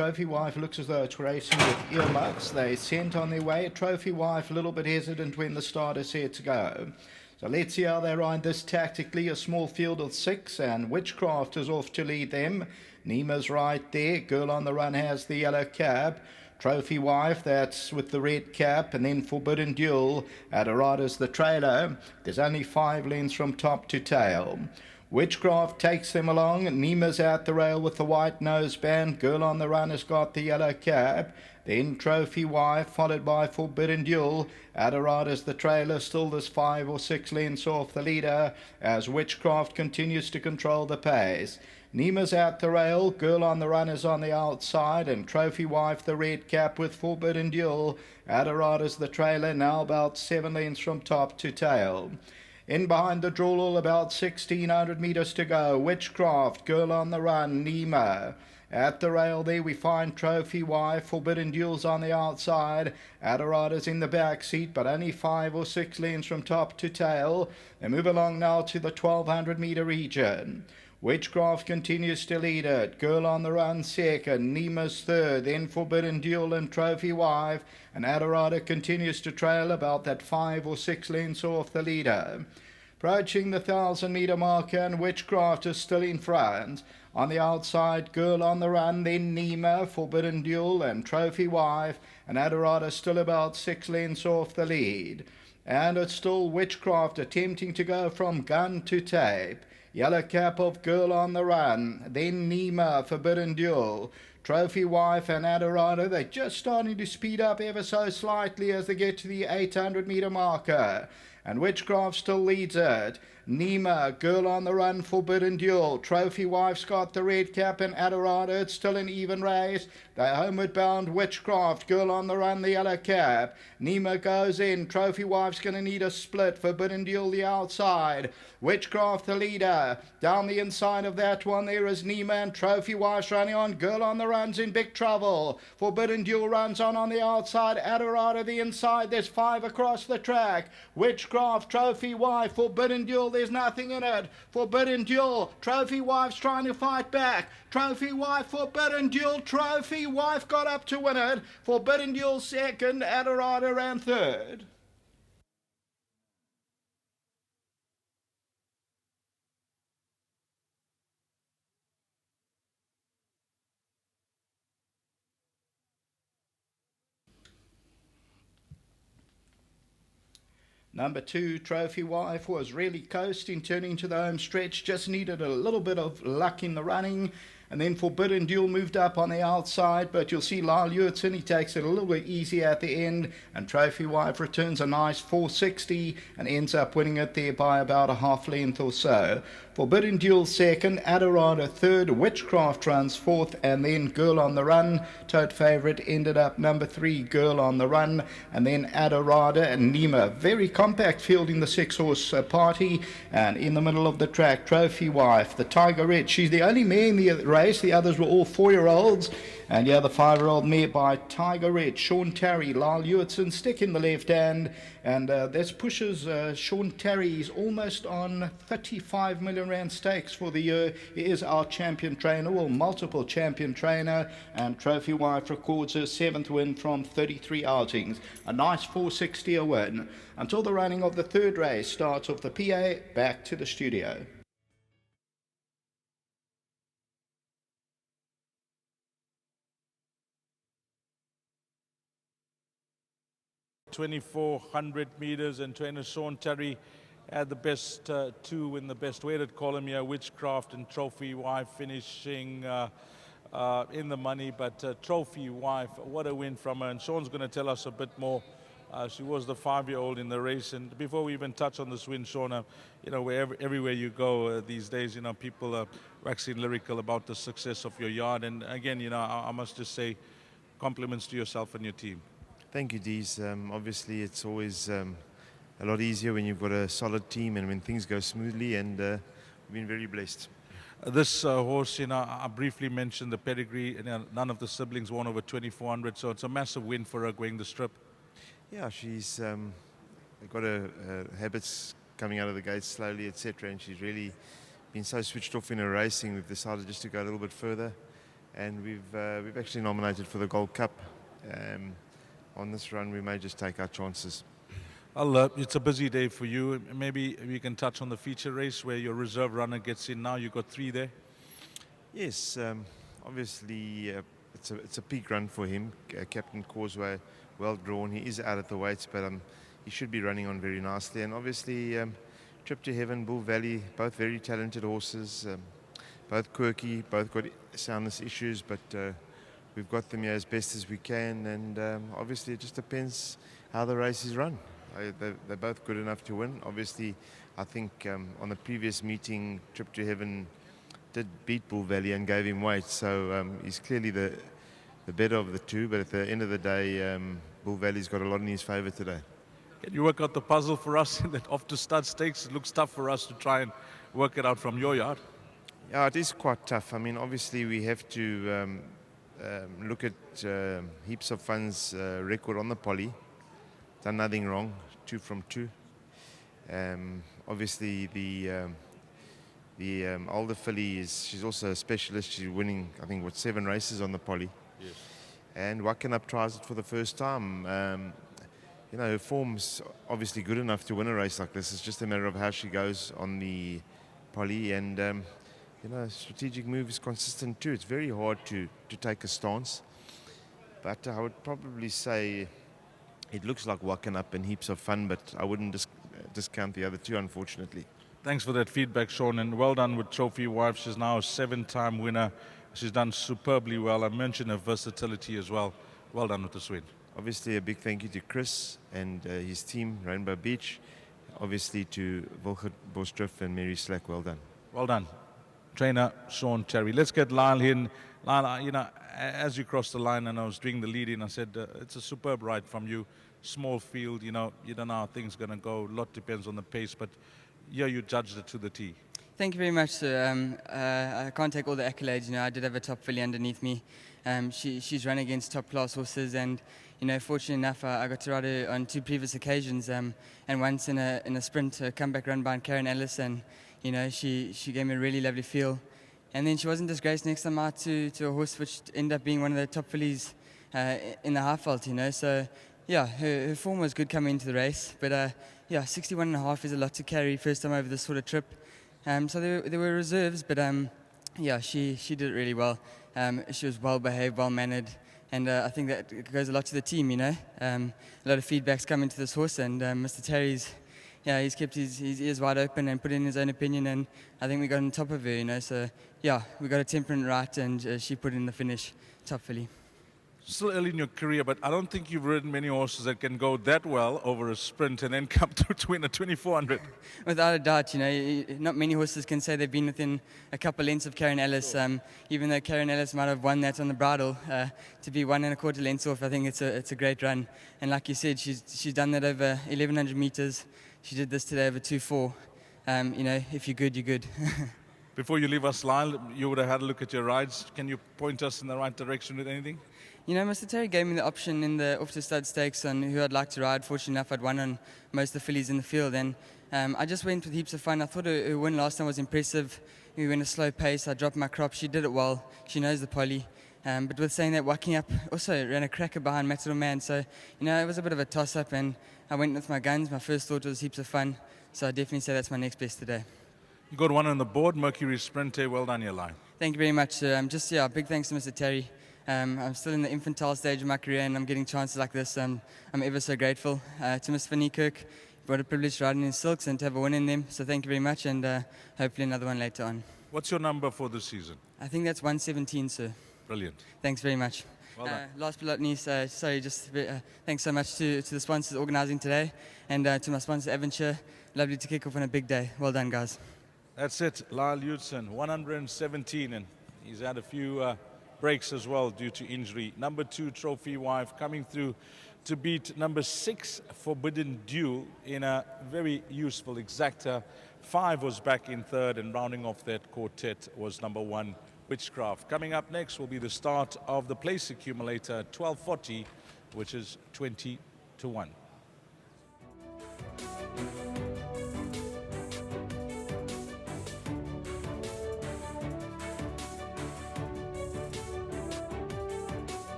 Trophy Wife looks as though it's racing with earmuffs. They sent on their way. Trophy Wife a little bit hesitant when the starter said to go. So let's see how they ride this tactically. A small field of 6, and Witchcraft is off to lead them. Nima's right there. Girl on the Run has the yellow cap. Trophy Wife, that's with the red cap, and then Forbidden Duel. Adorada's the trailer. There's only 5 lengths from top to tail. Witchcraft takes them along. Nima's out the rail with the white noseband. Girl on the Run has got the yellow cap. Then Trophy Wife, followed by Forbidden Duel. Adorada's the trailer. Still there's 5 or 6 lengths off the leader as Witchcraft continues to control the pace. Nima's out the rail. Girl on the Run is on the outside, and Trophy Wife the red cap with Forbidden Duel. Adorada's the trailer, now about 7 lengths from top to tail. In behind the draw, about 1,600 metres to go. Witchcraft, Girl on the Run, Nima. At the rail there we find Trophy Wife, Forbidden Duel's on the outside. Adorada's in the back seat, but only 5 or 6 lengths from top to tail. They move along now to the 1,200 metre region. Witchcraft continues to lead it. Girl on the Run second, Nima's third, then Forbidden Duel and Trophy Wife, and Adorada continues to trail about that 5 or 6 lengths off the leader. Approaching the 1,000 metre marker, and Witchcraft is still in front. On the outside, Girl on the Run, then Nima, Forbidden Duel and Trophy Wife, and Adorada still about 6 lengths off the lead. And it's still Witchcraft attempting to go from gun to tape. Yellow cap of Girl on the Run, then Nima, Forbidden Duel. Trophy Wife and Adorada, they're just starting to speed up ever so slightly as they get to the 800 metre marker. And Witchcraft still leads it. Nima, Girl on the Run, Forbidden Duel. Trophy Wife's got the red cap, and Adorada, it's still an even race. They're homeward bound. Witchcraft, Girl on the Run, the yellow cap. Nima goes in. Trophy Wife's going to need a split. Forbidden Duel the outside. Witchcraft the leader. Down the inside of that one there is Nima, and Trophy Wife's running on. Girl on the Run's in big trouble. Forbidden Duel runs on the outside. Adorada the inside. There's 5 across the track. Witchcraft, Trophy Wife, Forbidden Duel, there's nothing in it. Forbidden Duel, Trophy Wife's trying to fight back. Trophy Wife, Forbidden Duel, Trophy Wife got up to win it. Forbidden Duel second, Adorada ran third. Number 2, Trophy Wife, was really coasting, turning to the home stretch, just needed a little bit of luck in the running. And then Forbidden Duel moved up on the outside, but you'll see Lyle Hewitson, he takes it a little bit easy at the end, and Trophy Wife returns a nice 460 and ends up winning it there by about a half length or so. Forbidden Duel second, Adorada third, Witchcraft runs fourth, and then Girl on the Run, tote favourite, ended up number 3, Girl on the Run, and then Adorada and Nima. Very compact field in the 6-horse party, and in the middle of the track, Trophy Wife, the Tiger Red. She's the only mare in the race. The others were all 4-year-olds. And yeah, the 5-year-old mare by Tiger Red, Sean Terry, Lyle Hewitson, stick in the left hand. And this pushes Sean Terry. He's almost on 35 million rand stakes for the year. He is our champion trainer, well, multiple champion trainer. And Trophy Wife records her 7th win from 33 outings. A nice 460 a win. Until the running of the 3rd race starts off the PA, back to the studio. .2400 meters, and trainer Sean Terry had the best 2 in the best weighted column here. Witchcraft and Trophy Wife finishing in the money, but Trophy Wife, what a win from her, and Sean's going to tell us a bit more. She was the 5-year-old in the race, and before we even touch on this win, Sean, you know, everywhere you go these days, you know, people are waxing lyrical about the success of your yard, and again, you know, I must just say compliments to yourself and your team. Thank you, Dees. Obviously, it's always a lot easier when you've got a solid team and when things go smoothly, and we've been very blessed. This horse, you know, I briefly mentioned the pedigree, and none of the siblings won over 2,400, so it's a massive win for her going the strip. Yeah, she's got her habits coming out of the gates slowly, etc., and she's really been so switched off in her racing. We've decided just to go a little bit further and we've actually nominated for the Gold Cup. On this run, we may just take our chances. Well, it's a busy day for you. Maybe we can touch on the feature race where your reserve runner gets in now. You got 3 there. Yes, obviously it's a peak run for him. Captain Causeway, well drawn. He is out at the weights, but he should be running on very nicely. And obviously, Trip to Heaven, Bull Valley, both very talented horses, both quirky, both got soundness issues, but we've got them here as best as we can. And obviously, it just depends how the race is run. They're both good enough to win. Obviously, I think on the previous meeting, Trip to Heaven did beat Bull Valley and gave him weight, so he's clearly the better of the two, but at the end of the day, Bull Valley's got a lot in his favour today. Can you work out the puzzle for us in that off to start stakes? It looks tough for us to try and work it out from your yard. Yeah, it is quite tough. I mean, obviously we have to look at Heaps of Fun's record on the poly. Done nothing wrong, 2 from 2. Obviously the older filly she's also a specialist. She's winning, I think, 7 races on the poly. Yes. And Wackenup tries it for the first time. Her form's obviously good enough to win a race like this. It's just a matter of how she goes on the poly. And strategic move is consistent too. It's very hard to take a stance. But I would probably say it looks like Wackenup and Heaps of Fun, but I wouldn't discount the other 2, unfortunately. Thanks for that feedback, Sean, and well done with Trophy Wife. She's now a 7-time winner. She's done superbly well. I mentioned her versatility as well. Well done with this win. Obviously, a big thank you to Chris and his team, Rainbow Beach. Obviously, to Wilfred Bostriff and Mary Slack. Well done. Well done. Trainer Sean Terry. Let's get Lyle in. Lyle, as you crossed the line and I was doing the lead-in, I said, it's a superb ride from you. Small field, you don't know how things are going to go. A lot depends on the pace, but yeah, you judged it to the T. Thank you very much, sir. I can't take all the accolades. I did have a top filly underneath me. She's run against top-class horses, and fortunately enough, I got to ride her on 2 previous occasions, and once in a sprint, a comeback run by Karen Ellis, and she gave me a really lovely feel. And then she wasn't disgraced next time out to a horse which ended up being one of the top fillies in the Highveld. So yeah, her form was good coming into the race, but 61.5 is a lot to carry first time over this sort of trip. So there were reserves, but she did it really well. She was well behaved, well mannered, and I think that goes a lot to the team. A lot of feedback's coming to this horse, and Mr. Terry's he's kept his ears wide open and put in his own opinion, and I think we got on top of her. So yeah, we got a temperament right, and she put in the finish, top filly. Still early in your career, but I don't think you've ridden many horses that can go that well over a sprint and then come to win a 2400. Without a doubt, not many horses can say they've been within a couple lengths of Karen Ellis. Even though Karen Ellis might have won that on the bridle, to be 1 1/4 lengths off, I think it's a great run. And like you said, she's done that over 1100 meters. She did this today over 2:4. If you're good, you're good. Before you leave us, Lyle, you would have had a look at your rides. Can you point us in the right direction with anything? Mr. Terry gave me the option in the off-to-stud stakes on who I'd like to ride. Fortunately enough, I'd won on most of the fillies in the field, and I just went with Heaps of Fun. I thought her win last time was impressive. We went a slow pace. I dropped my crop. She did it well. She knows the poly. But with saying that, Wackenup also ran a cracker behind Matador Man. So, it was a bit of a toss-up, and I went with my guns. My first thought was Heaps of Fun. So I definitely say that's my next best today. You got 1 on the board, Mercury Sprinter. Well done, your line. Thank you very much, sir. Big thanks to Mr. Terry. I'm still in the infantile stage of my career, and I'm getting chances like this. I'm ever so grateful to Mr. Van Niekerk. What a privilege riding in silks and to have a win in them. So thank you very much, and hopefully another one later on. What's your number for this season? I think that's 117, sir. Brilliant. Thanks very much. Well done. Last but not least, thanks so much to the sponsors organising today, and to my sponsor, Aventure. Lovely to kick off on a big day. Well done, guys. That's it. Lyle Utzon, 117, and he's had a few breaks as well due to injury. Number 2, Trophy Wife, coming through to beat number 6, Forbidden Duel, in a very useful exacta. 5 was back in third, and rounding off that quartet was number 1, Witchcraft. Coming up next will be the start of the place accumulator, 1240, which is 20 to 1.